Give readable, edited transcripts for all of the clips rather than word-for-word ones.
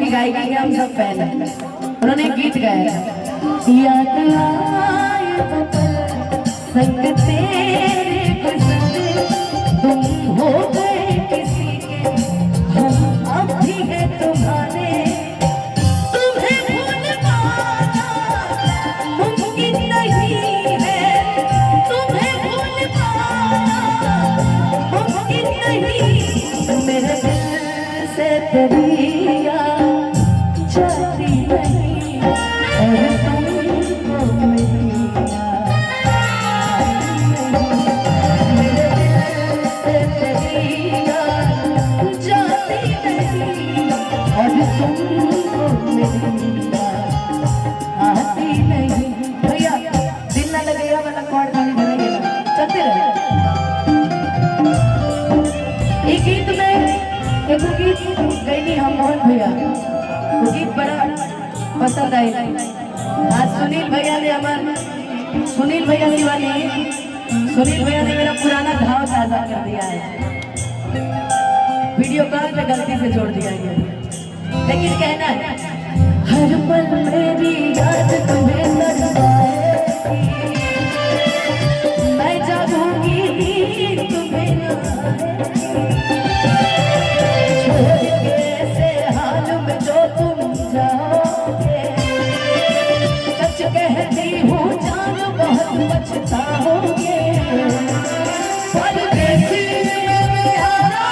की गायकी के हम सब फैन हैं। उन्होंने एक गीत गाया, याद आए वो पल संग तेरे गुजरे, तुम हो गए किसी के, हम अब भी है तुम्हारे। तुम्हें भूल पाना मुमकिन नहीं है, तुम्हें भूल पाना मुमकिन नहीं। मेरे दिल से तेरी याद जाती नहीं, और तुमको मेरी याद मेरे दिल से तेरी याद जाती नहीं, और तुमको मेरी याद आती नहीं। भैया दिल ना लगेगा वाला कॉर्ड गाने बनेगा, चलते रहे। एक गीत में एक गीत गई हम मोहन भैया, वो गीत बड़ा पसंद आई। आज सुनील भैया ने सुनील भैया ने मेरा पुराना घाव ताजा कर दिया है। वीडियो कॉल पे गलती से जोड़ दिया है, लेकिन कहना है हर पल मेरी याद तुम्हें सताएगी, मैं जागूंगी तुम्हें न कैसे हाल में जो तुम जाओगे। सच कहती हूँ जान बहुत पछताओगे। परदेसी में बेहारा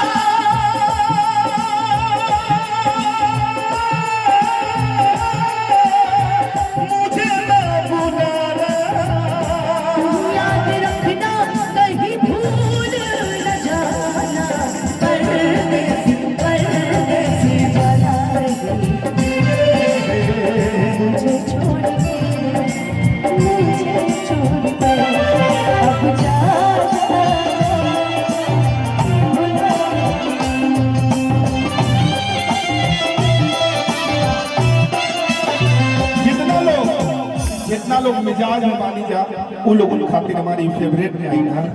मुझे ना बुलाना, याद रखना कहीं भूल न जाना। परदेसी मुझे छोड़ के अब जा। जितना लोग मिजाज में मानी जा, वो लोगों खातिर हमारी फेवरेट लाइन है।